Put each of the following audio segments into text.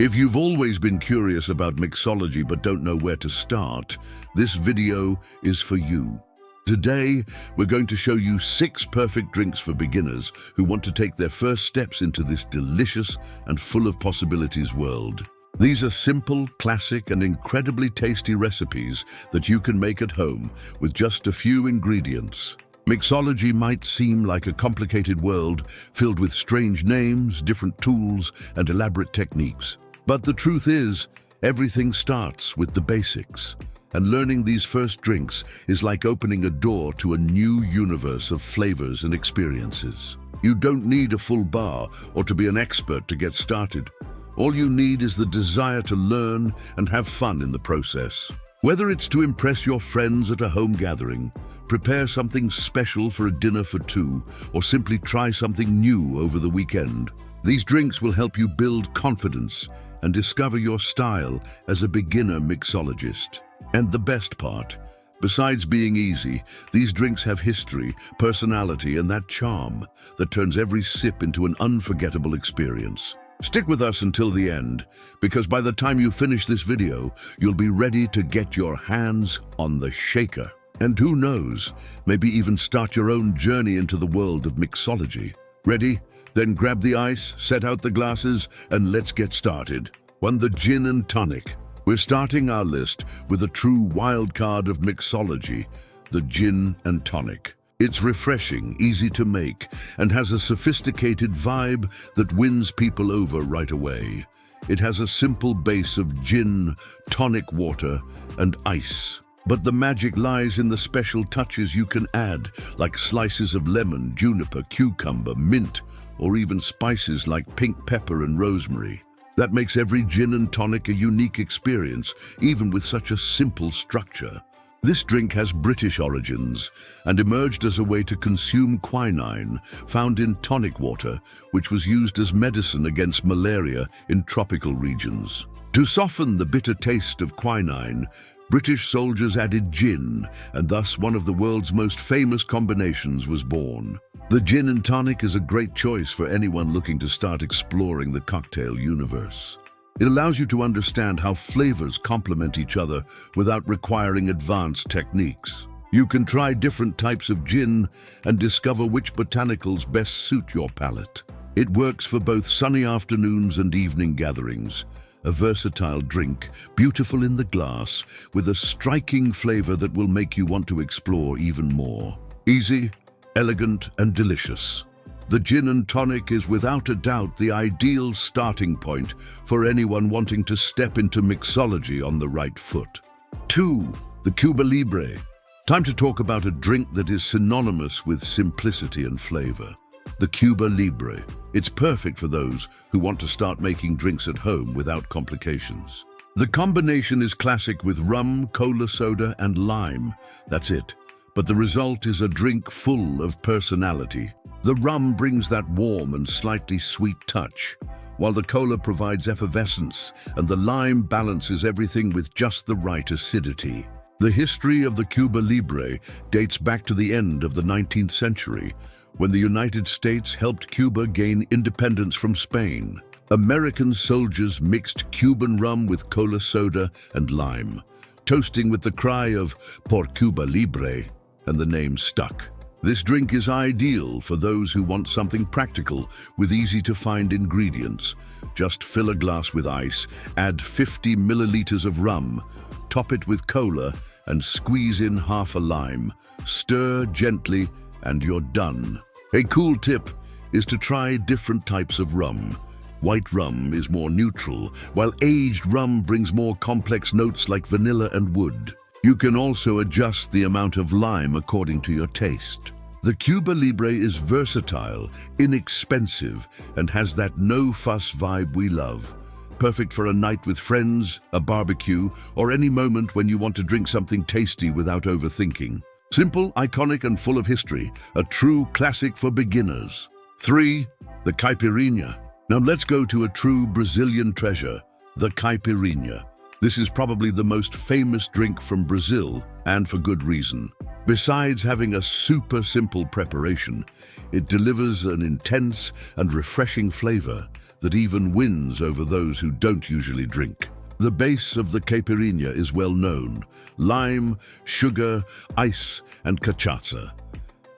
If you've always been curious about mixology but don't know where to start, this video is for you. Today, we're going to show you 6 perfect drinks for beginners who want to take their first steps into this delicious and full of possibilities world. These are simple, classic, and incredibly tasty recipes that you can make at home with just a few ingredients. Mixology might seem like a complicated world filled with strange names, different tools, and elaborate techniques. But the truth is, everything starts with the basics. And learning these first drinks is like opening a door to a new universe of flavors and experiences. You don't need a full bar or to be an expert to get started. All you need is the desire to learn and have fun in the process. Whether it's to impress your friends at a home gathering, prepare something special for a dinner for 2, or simply try something new over the weekend, these drinks will help you build confidence and discover your style as a beginner mixologist. And the best part, besides being easy, these drinks have history, personality, and that charm that turns every sip into an unforgettable experience. Stick with us until the end, because by the time you finish this video, you'll be ready to get your hands on the shaker. And who knows, maybe even start your own journey into the world of mixology. Ready? Then grab the ice, set out the glasses, and let's get started. 1. The gin and tonic. We're starting our list with a true wild card of mixology, the gin and tonic. It's refreshing, easy to make, and has a sophisticated vibe that wins people over right away. It has a simple base of gin, tonic water, and ice. But the magic lies in the special touches you can add, like slices of lemon, juniper, cucumber, mint, or even spices like pink pepper and rosemary. That makes every gin and tonic a unique experience, even with such a simple structure. This drink has British origins and emerged as a way to consume quinine, found in tonic water, which was used as medicine against malaria in tropical regions. To soften the bitter taste of quinine, British soldiers added gin, and thus one of the world's most famous combinations was born. The gin and tonic is a great choice for anyone looking to start exploring the cocktail universe. It allows you to understand how flavors complement each other without requiring advanced techniques. You can try different types of gin and discover which botanicals best suit your palate. It works for both sunny afternoons and evening gatherings. A versatile drink, beautiful in the glass, with a striking flavor that will make you want to explore even more. Easy, elegant, and delicious. The gin and tonic is without a doubt the ideal starting point for anyone wanting to step into mixology on the right foot. 2. The Cuba Libre. Time to talk about a drink that is synonymous with simplicity and flavor. The Cuba Libre. It's perfect for those who want to start making drinks at home without complications. The combination is classic with rum, cola soda, and lime. That's it. But the result is a drink full of personality. The rum brings that warm and slightly sweet touch, while the cola provides effervescence, and the lime balances everything with just the right acidity. The history of the Cuba Libre dates back to the end of the 19th century, when the United States helped Cuba gain independence from Spain. American soldiers mixed Cuban rum with cola soda and lime, toasting with the cry of "Por Cuba Libre," and the name stuck. This drink is ideal for those who want something practical with easy-to-find ingredients. Just fill a glass with ice, add 50 milliliters of rum, top it with cola, and squeeze in half a lime. Stir gently, and you're done. A cool tip is to try different types of rum. White rum is more neutral, while aged rum brings more complex notes like vanilla and wood. You can also adjust the amount of lime according to your taste. The Cuba Libre is versatile, inexpensive, and has that no-fuss vibe we love. Perfect for a night with friends, a barbecue, or any moment when you want to drink something tasty without overthinking. Simple, iconic, and full of history, a true classic for beginners. 3. The Caipirinha. Now let's go to a true Brazilian treasure, the Caipirinha. This is probably the most famous drink from Brazil, and for good reason. Besides having a super simple preparation, it delivers an intense and refreshing flavor that even wins over those who don't usually drink. The base of the caipirinha is well known: lime, sugar, ice, and cachaça.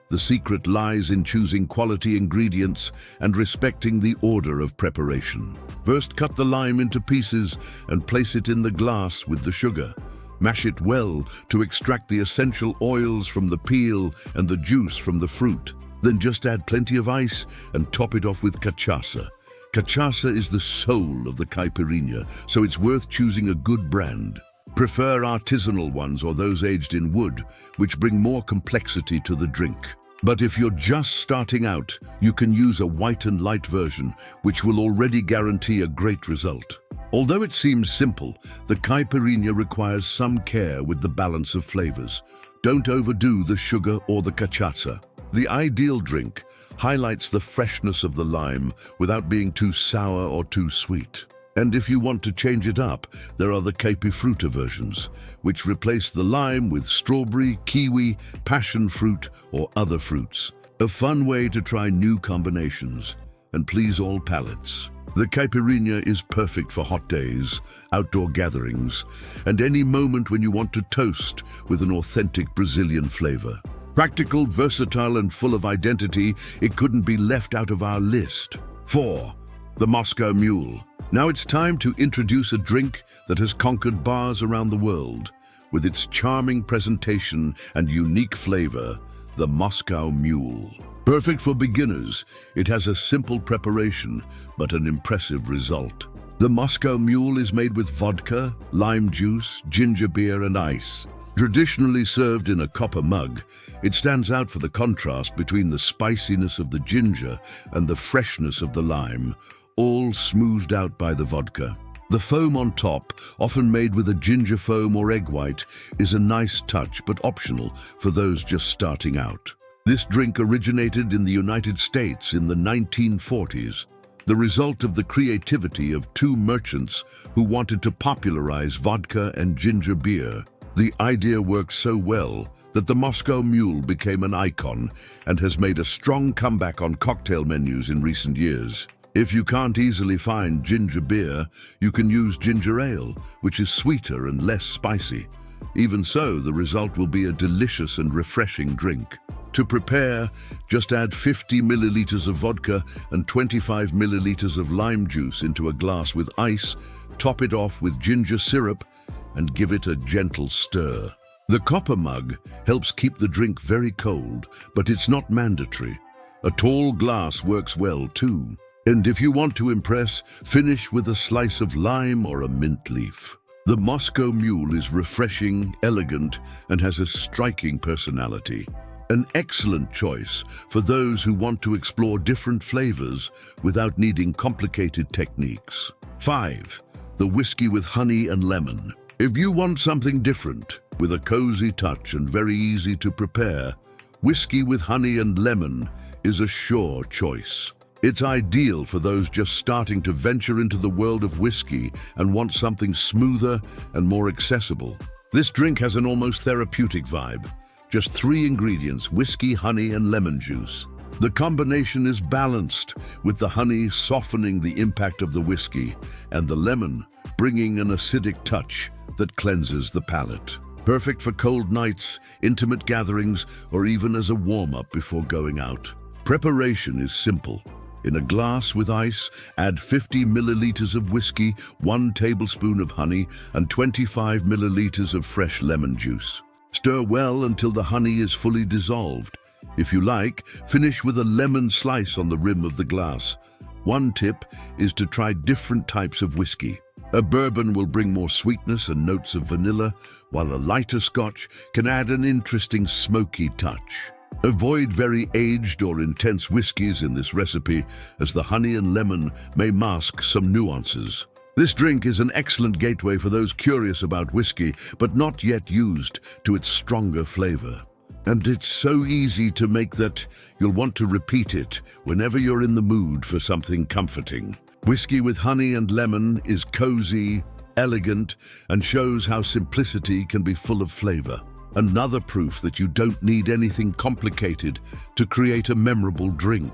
The secret lies in choosing quality ingredients and respecting the order of preparation. First, cut the lime into pieces and place it in the glass with the sugar. Mash it well to extract the essential oils from the peel and the juice from the fruit. Then just add plenty of ice and top it off with cachaça. Cachaça is the soul of the caipirinha, so it's worth choosing a good brand. Prefer artisanal ones or those aged in wood, which bring more complexity to the drink. But if you're just starting out, you can use a white and light version, which will already guarantee a great result. Although it seems simple, the caipirinha requires some care with the balance of flavors. Don't overdo the sugar or the cachaça. The ideal drink highlights the freshness of the lime without being too sour or too sweet. And if you want to change it up, there are the caipifruta versions, which replace the lime with strawberry, kiwi, passion fruit, or other fruits. A fun way to try new combinations and please all palates. The caipirinha is perfect for hot days, outdoor gatherings, and any moment when you want to toast with an authentic Brazilian flavor. Practical, versatile, and full of identity, it couldn't be left out of our list. 4. The Moscow Mule. Now it's time to introduce a drink that has conquered bars around the world. With its charming presentation and unique flavor, the Moscow Mule. Perfect for beginners, it has a simple preparation, but an impressive result. The Moscow Mule is made with vodka, lime juice, ginger beer, and ice. Traditionally served in a copper mug, it stands out for the contrast between the spiciness of the ginger and the freshness of the lime, all smoothed out by the vodka. The foam on top, often made with a ginger foam or egg white, is a nice touch but optional for those just starting out. This drink originated in the United States in the 1940s, the result of the creativity of two merchants who wanted to popularize vodka and ginger beer. The idea worked so well that the Moscow Mule became an icon and has made a strong comeback on cocktail menus in recent years. If you can't easily find ginger beer, you can use ginger ale, which is sweeter and less spicy. Even so, the result will be a delicious and refreshing drink. To prepare, just add 50 milliliters of vodka and 25 milliliters of lime juice into a glass with ice, top it off with ginger syrup, and give it a gentle stir. The copper mug helps keep the drink very cold, but it's not mandatory. A tall glass works well too. And if you want to impress, finish with a slice of lime or a mint leaf. The Moscow Mule is refreshing, elegant, and has a striking personality. An excellent choice for those who want to explore different flavors without needing complicated techniques. 5. The whiskey with honey and lemon. If you want something different, with a cozy touch and very easy to prepare, whiskey with honey and lemon is a sure choice. It's ideal for those just starting to venture into the world of whiskey and want something smoother and more accessible. This drink has an almost therapeutic vibe. Just 3 ingredients: whiskey, honey, and lemon juice. The combination is balanced, with the honey softening the impact of the whiskey and the lemon bringing an acidic touch that cleanses the palate. Perfect for cold nights, intimate gatherings, or even as a warm-up before going out. Preparation is simple. In a glass with ice, add 50 milliliters of whiskey, 1 tablespoon of honey, and 25 milliliters of fresh lemon juice. Stir well until the honey is fully dissolved. If you like, finish with a lemon slice on the rim of the glass. One tip is to try different types of whiskey. A bourbon will bring more sweetness and notes of vanilla, while a lighter scotch can add an interesting smoky touch. Avoid very aged or intense whiskies in this recipe, as the honey and lemon may mask some nuances. This drink is an excellent gateway for those curious about whiskey, but not yet used to its stronger flavor. And it's so easy to make that you'll want to repeat it whenever you're in the mood for something comforting. Whiskey with honey and lemon is cozy, elegant, and shows how simplicity can be full of flavor. Another proof that you don't need anything complicated to create a memorable drink.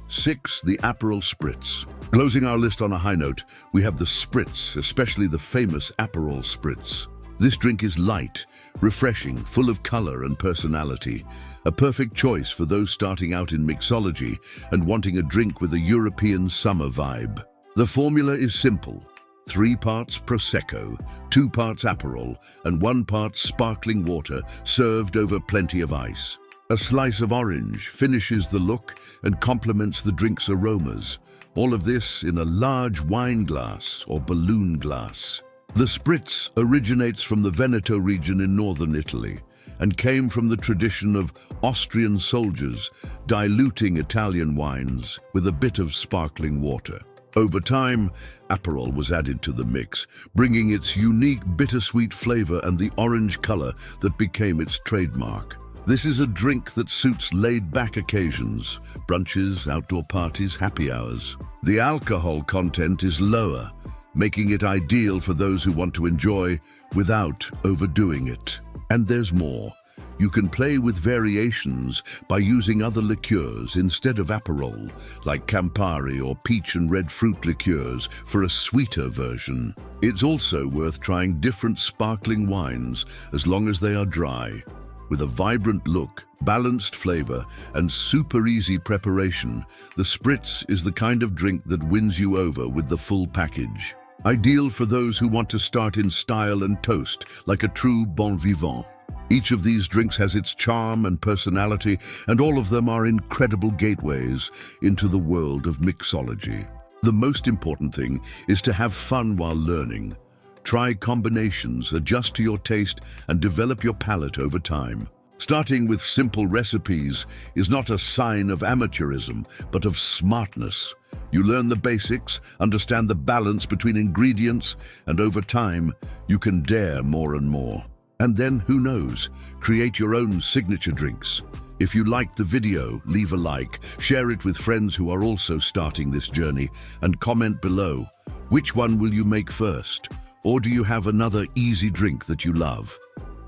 6. The Aperol Spritz. Closing our list on a high note, we have the Spritz, especially the famous Aperol Spritz. This drink is light, refreshing, full of color and personality. A perfect choice for those starting out in mixology and wanting a drink with a European summer vibe. The formula is simple. 3 parts Prosecco, 2 parts Aperol, and 1 part sparkling water served over plenty of ice. A slice of orange finishes the look and complements the drink's aromas. All of this in a large wine glass or balloon glass. The Spritz originates from the Veneto region in northern Italy and came from the tradition of Austrian soldiers diluting Italian wines with a bit of sparkling water. Over time, Aperol was added to the mix, bringing its unique bittersweet flavor and the orange color that became its trademark. This is a drink that suits laid-back occasions, brunches, outdoor parties, happy hours. The alcohol content is lower, making it ideal for those who want to enjoy without overdoing it. And there's more. You can play with variations by using other liqueurs instead of Aperol, like Campari or peach and red fruit liqueurs for a sweeter version. It's also worth trying different sparkling wines as long as they are dry. With a vibrant look, balanced flavor, and super easy preparation, the Spritz is the kind of drink that wins you over with the full package. Ideal for those who want to start in style and toast, like a true bon vivant. Each of these drinks has its charm and personality, and all of them are incredible gateways into the world of mixology. The most important thing is to have fun while learning. Try combinations, adjust to your taste, and develop your palate over time. Starting with simple recipes is not a sign of amateurism, but of smartness. You learn the basics, understand the balance between ingredients, and over time, you can dare more and more. And then, who knows, create your own signature drinks. If you liked the video, leave a like, share it with friends who are also starting this journey, and comment below. Which one will you make first? Or do you have another easy drink that you love?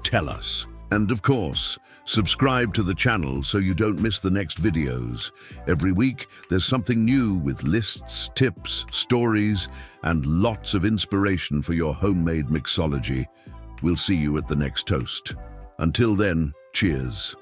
Tell us. And of course, subscribe to the channel so you don't miss the next videos. Every week, there's something new with lists, tips, stories, and lots of inspiration for your homemade mixology. We'll see you at the next toast. Until then, cheers.